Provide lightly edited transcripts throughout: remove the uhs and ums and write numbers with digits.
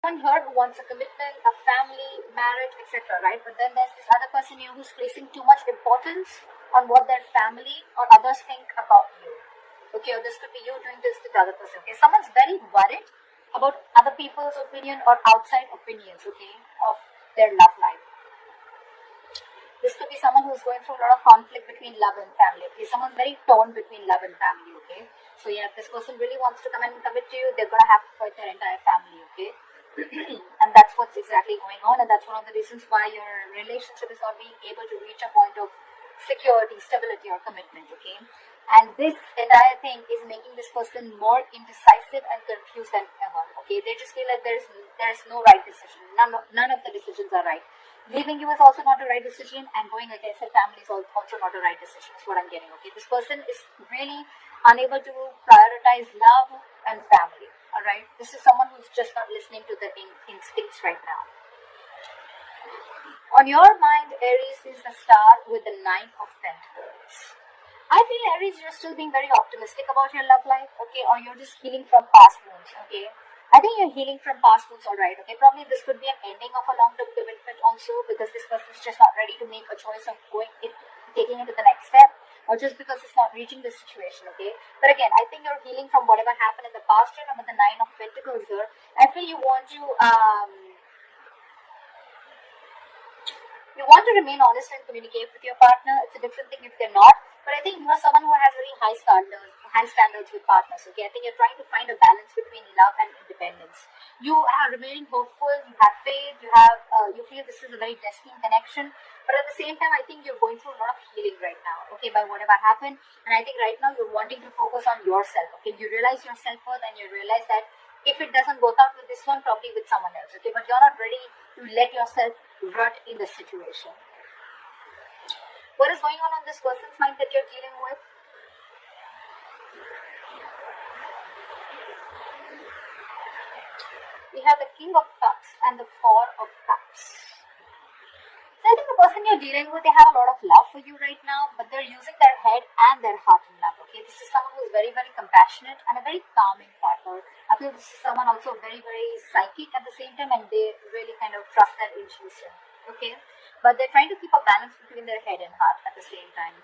someone here who wants a commitment, a family, marriage, etc., right? But then there's this other person here who's placing too much importance on what their family or others think about you. Okay, or this could be you doing this to the other person. Okay, someone's very worried about other people's opinion or outside opinions, okay, of their love life. This could be someone who's going through a lot of conflict between love and family. Okay, someone's very torn between love and family. Okay, so yeah, if this person really wants to come and commit to you, they're gonna have to fight their entire family. Okay, and that's what's exactly going on, and that's one of the reasons why your relationship is not being able to reach a point of security, stability, or commitment. Okay, and this entire thing is making this person more indecisive and confused than ever. Okay, they just feel like there's no right decision. None of the decisions are right. Leaving you is also not a right decision, and going against your family is also not a right decision, is what I'm getting. Okay, this person is really unable to prioritize love and family. Alright, this is someone who's just not listening to the instincts right now. On your mind, Aries is the star with the Nine of Pentacles. I feel, Aries, you're still being very optimistic about your love life, okay, or you're just healing from past wounds, okay. I think you're healing from past wounds, alright, okay. Probably this could be an ending of a long-term commitment also, because this person is just not ready to make a choice of taking it to the next step, or just because it's not reaching this situation, okay. But again, I think you're healing from whatever happened in the past year. And with the Nine of Pentacles here, I feel you want to remain honest and communicate with your partner. It's a different thing if they're not. But I think you're someone who has very high standards with partners. Okay, I think you're trying to find a balance between love and independence. You are remaining hopeful. You have faith. You feel this is a very destined connection. But at the same time, I think you're going through a lot of healing right now. Okay, by whatever happened. And I think right now you're wanting to focus on yourself. Okay, you realize your self-worth, and you realize that if it doesn't work out with this one, probably with someone else. Okay, but you're not ready to let yourself rut in the situation. What is going on this person's mind that you're dealing with? We have the King of Cups and the Four of Cups. So I think the person you're dealing with, they have a lot of love for you right now, but they're using their head and their heart in love. Okay, this is someone who's very, very compassionate and a very calming partner. I feel this is someone also very, very psychic at the same time, and they really kind of trust their intuition. Okay, but they're trying to keep a balance between their head and heart at the same time.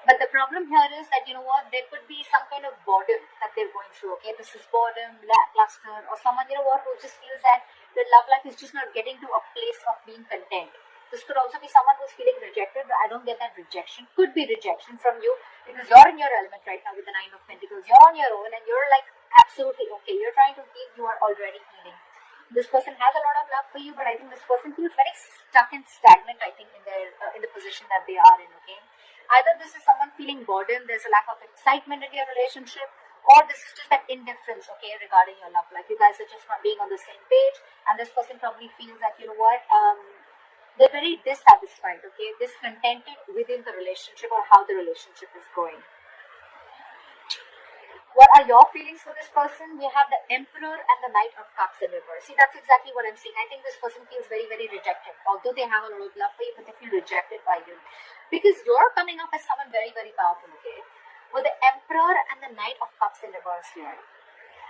But the problem here is that, you know what, there could be some kind of boredom that they're going through. Okay, this is boredom, lackluster, or someone, you know what, who just feels that their love life is just not getting to a place of being content. This could also be someone who's feeling rejected, but I don't get that rejection. Could be rejection from you, because you're in your element right now with the Nine of Pentacles. You're on your own and you're like absolutely okay. You're trying to heal. You are already healing. This person has a lot of love for you, but I think this person feels very stuck and stagnant, I think, in the position that they are in. Okay, either this is someone feeling boredom, there's a lack of excitement in your relationship, or this is just that indifference, okay, regarding your love life. You guys are just not being on the same page, and this person probably feels that, you know what, they're very dissatisfied, okay, discontented within the relationship or how the relationship is going. What are your feelings for this person? We have the Emperor and the Knight of Cups in reverse. See, that's exactly what I'm saying. I think this person feels very, very rejected. Although they have a lot of love for you, but they feel rejected by you. Because you're coming up as someone very, very powerful, okay? With the Emperor and the Knight of Cups in reverse here.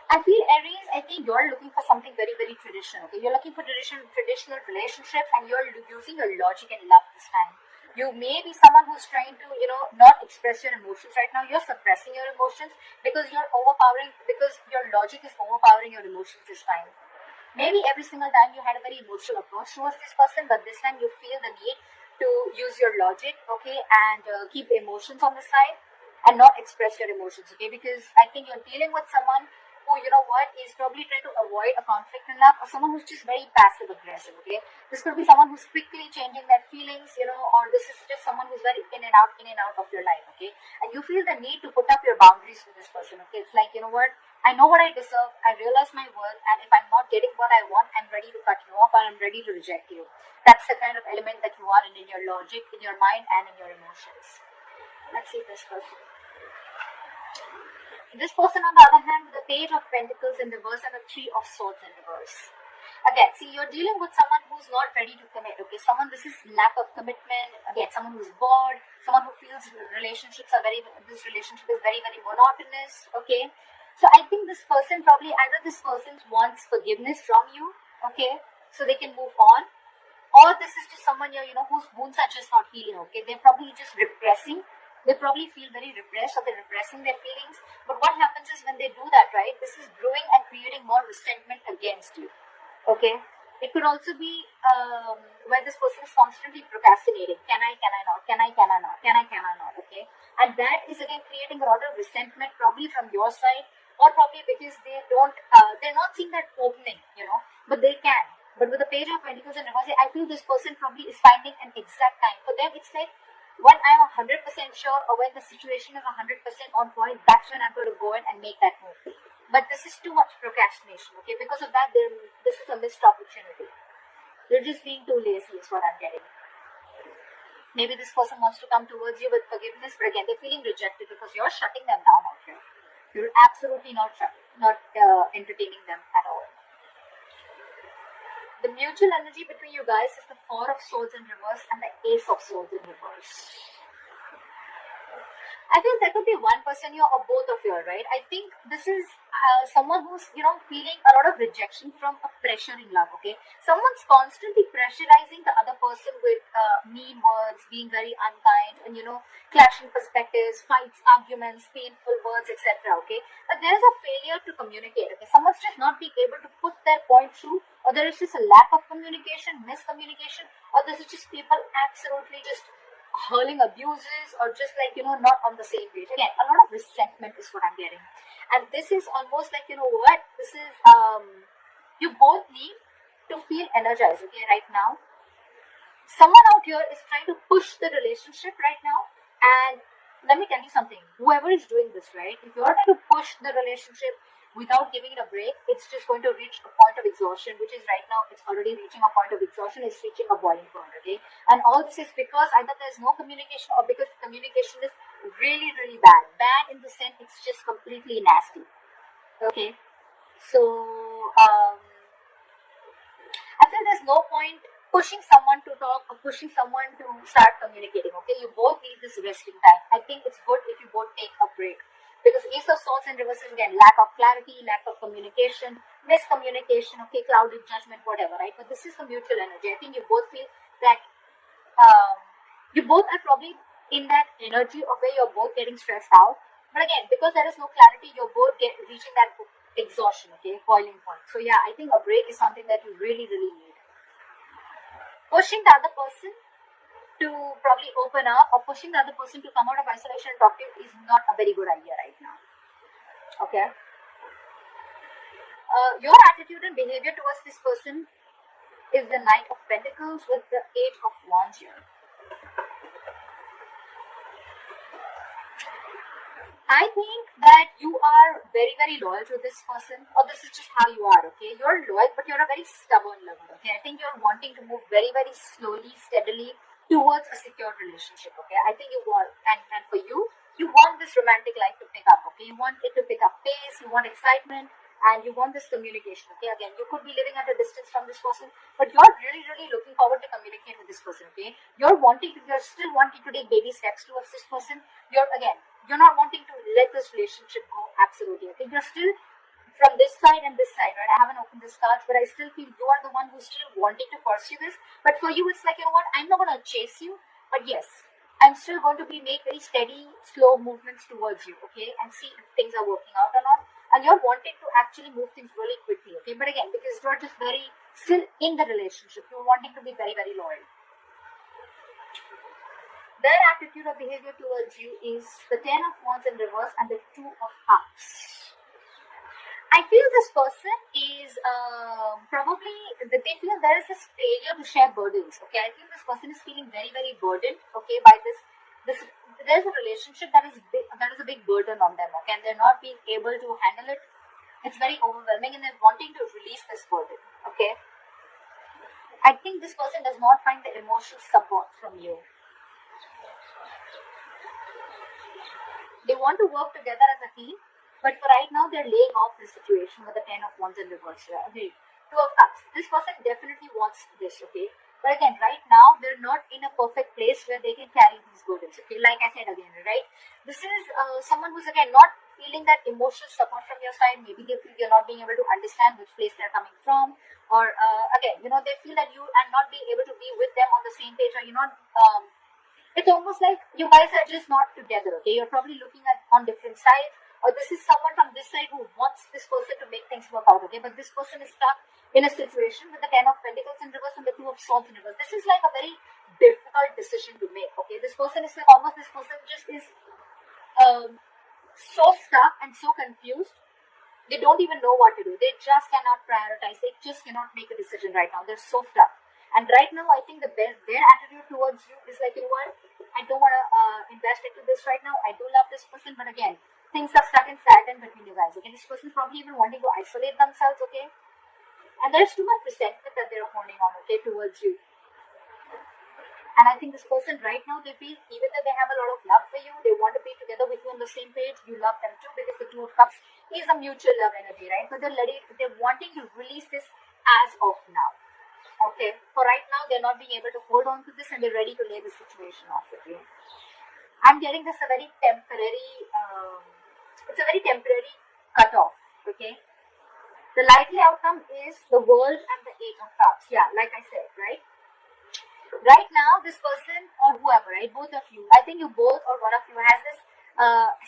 I feel, Aries, I think you're looking for something very, very traditional, okay? You're looking for traditional relationships, and you're using your logic and love this time. You may be someone who's trying to, not express your emotions right now. You're suppressing your emotions because your logic is overpowering your emotions this time. Maybe every single time you had a very emotional approach towards this person, but this time you feel the need to use your logic, okay, and keep emotions on the side and not express your emotions, okay, because I think you're dealing with someone who, you know what, is probably trying to avoid a conflict in love, or someone who's just very passive aggressive, okay. This could be someone who's quickly changing their feelings, or this is just someone who's very in and out of your life, okay. And you feel the need to put up your boundaries with this person, okay. It's like, you know what, I know what I deserve, I realize my worth, and if I'm not getting what I want, I'm ready to cut you off, or I'm ready to reject you. That's the kind of element that you are in your logic, in your mind, and in your emotions. Let's see this person. This person, on the other hand, with the Page of Pentacles in reverse and the Three of Swords in reverse. Again, see, you're dealing with someone who's not ready to commit, okay? This is lack of commitment. Again, someone who's bored, someone who feels this relationship is very, very monotonous, okay? So I think this person probably, either this person wants forgiveness from you, okay, so they can move on. Or this is just someone here, whose wounds are just not healing, okay? They're probably just repressing. They probably feel very repressed, or they're repressing their feelings. But what happens is when they do that, right, this is brewing and creating more resentment against you, okay? It could also be where this person is constantly procrastinating. Can I not? Can I not? Can I not? Okay? And that is again creating a lot of resentment, probably from your side, or probably because they're not seeing that opening, but they can. But with the Page of Pentacles and reverse, I feel this person probably is finding an exact time. For them, it's like when I'm 100% sure, or when the situation is 100% on point, that's when I'm going to go in and make that move. But this is too much procrastination, okay? Because of that, this is a missed opportunity. They're just being too lazy is what I'm getting. Maybe this person wants to come towards you with forgiveness, but again, they're feeling rejected because you're shutting them down out here. You're absolutely not entertaining them at all. The mutual energy between you guys is the Four of Swords in reverse and the Ace of Swords in reverse. I feel there could be one person here or both of you, right? I think this is someone who's, feeling a lot of rejection from a pressure in love, okay? Someone's constantly pressurizing the other person with mean words, being very unkind, and, clashing perspectives, fights, arguments, painful words, etc., okay? But there's a failure to communicate, okay? Someone's just not being able to put their point through, or there is just a lack of communication, miscommunication, or this is just people absolutely just hurling abuses, or just like not on the same page. Again, a lot of resentment is what I'm getting, and this is almost like what this is. You both need to feel energized, okay? Right now, someone out here is trying to push the relationship right now, and let me tell you something. Whoever is doing this, right? If you're trying to push the relationship without giving it a break, it's just going to reach a point of exhaustion, which is right now, it's already reaching a point of exhaustion, it's reaching a boiling point, okay? And all this is because either there's no communication, or because communication is really, really bad. Bad in the sense it's just completely nasty, okay? So, I feel there's no point pushing someone to talk or pushing someone to start communicating, okay? You both need this resting time. I think it's good if you both take a break. Because Ace of Swords in reverse is again lack of clarity, lack of communication, miscommunication, okay, clouded judgment, whatever, right? But this is the mutual energy. I think you both feel that you both are probably in that energy of where you're both getting stressed out. But again, because there is no clarity, you're both reaching that exhaustion, okay, boiling point. So yeah, I think a break is something that you really, really need. Pushing the other person to probably open up, or pushing the other person to come out of isolation and talk to you is not a very good idea right now. Okay? Your attitude and behavior towards this person is the Knight of Pentacles with the Eight of Wands here. I think that you are very, very loyal to this person, or this is just how you are, okay? You're loyal, but you're a very stubborn lover, okay? I think you're wanting to move very, very slowly, steadily towards a secure relationship, okay? I think you want, and for you, you want this romantic life to pick up, okay? You want it to pick up pace, you want excitement, and you want this communication, okay? Again, you could be living at a distance from this person, but you're really, really looking forward to communicate with this person, okay? You're still wanting to take baby steps towards this person. You're not wanting to let this relationship go, absolutely, okay? You're still from this side and this side, right? I haven't opened this cards, but I still feel you are the one who's still wanting to pursue this. But for you, it's like, what? I'm not going to chase you, but yes, I'm still going to make very steady, slow movements towards you, okay? And see if things are working out or not. And you're wanting to actually move things really quickly, okay? But again, because you're just very still in the relationship, you're wanting to be very, very loyal. Their attitude or behavior towards you is the Ten of Wands in reverse and the Two of Cups. I feel this person is probably that they feel there is this failure to share burdens. Okay, I feel this person is feeling very, very burdened. Okay, by this there's a relationship that is a big burden on them. Okay, and they're not being able to handle it. It's very overwhelming, and they're wanting to release this burden. Okay, I think this person does not find the emotional support from you. They want to work together as a team. But for right now, they're laying off the situation with the Ten of Wands in reverse. Okay. Two of Cups. This person definitely wants this, okay? But again, right now, they're not in a perfect place where they can carry these burdens. Okay, like I said again, right? This is someone who's again not feeling that emotional support from your side. Maybe they feel you're not being able to understand which place they're coming from, or again, they feel that you are not being able to be with them on the same page, or you're not. It's almost like you guys are just not together. Okay, you're probably looking at on different sides, or this is someone from this side who wants this person to make things work out. Okay, but this person is stuck in a situation with the 10 of Pentacles in reverse and the 2 of Swords in reverse. This is like a very difficult decision to make. Okay, this person is like almost this person just is so stuck and so confused. They don't even know what to do. They just cannot prioritize. They just cannot make a decision right now. They're so stuck. And right now, I think their attitude towards you is like, what? I don't want to invest into this right now. I do love this person, but again, things are stuck and stagnant between you guys. Okay, this person's probably even wanting to isolate themselves. Okay, and there's too much resentment that they're holding on. Okay, towards you. And I think this person right now, they feel even though they have a lot of love for you, they want to be together with you on the same page. You love them too, because the 2 of Cups is a mutual love energy, right? But they're wanting to release this as of now. Okay, for right now, they're not being able to hold on to this, and they're ready to lay the situation off with you. I'm getting this a very temporary, it's a very temporary cutoff. Okay, the likely outcome is the World and the 8 of Cups. Yeah, like I said, right? Right now, this person or whoever, right, both of you, I think you both or one of you has this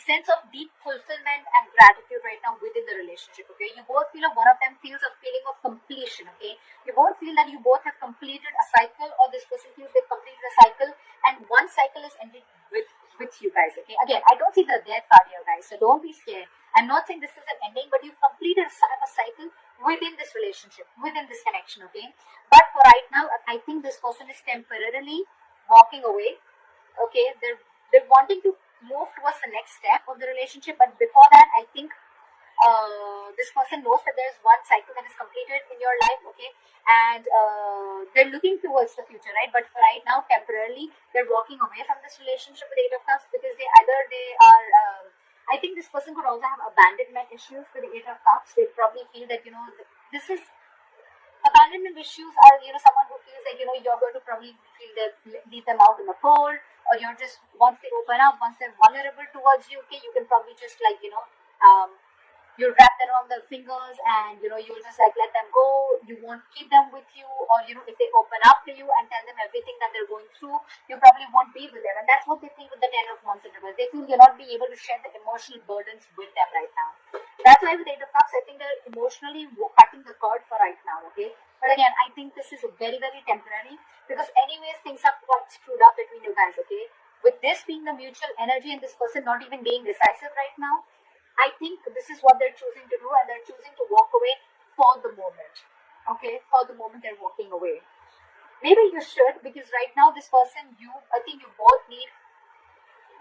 sense of deep fulfillment and gratitude right now within the relationship. Okay, you both feel, one of them feels a feeling of completion. Okay, you both feel that you both have completed a cycle, or this person feels they've completed a cycle, and one cycle is ended with you guys. Okay, again, I don't see the death card here, guys, so don't be scared. I'm not saying this is an ending, but you've completed a cycle within this relationship, within this connection. Okay, but for right now, I think this person is temporarily walking away. Okay, they're wanting to move towards the next step of the relationship, but before that, I think this person knows that there's one cycle that is completed in your life. Okay, and they're looking towards the future, right? But for right now, temporarily, they're walking away from this relationship with 8 of Cups, because they are I think this person could also have abandonment issues with the 8 of Cups. They probably feel that this is abandonment issues are someone who feels that you're going to probably feel that leave them out in the cold, or you're just, once they open up, once they're vulnerable towards you, okay, you can probably just you'll wrap them around their fingers, and you'll just like let them go. You won't keep them with you, or if they open up to you and tell them everything that they're going through, you probably won't be with them. And that's what they think with the 10 of Wands in reverse. They feel you're not being able to share the emotional burdens with them right now. That's why with 8 of Cups, I think they're emotionally cutting the cord for right now. Okay, but again, I think this is very, very temporary, because anyways things are quite screwed up between you guys. Okay, with this being the mutual energy and this person not even being decisive right now, I think this is what they're choosing to do, and they're choosing to walk away for the moment. Okay, for the moment they're walking away. Maybe you should, because right now this person, I think you both need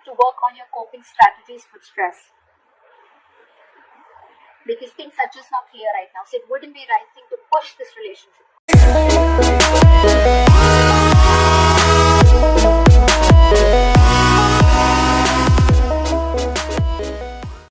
to work on your coping strategies with stress, because things are just not clear right now. So it wouldn't be the right thing to push this relationship.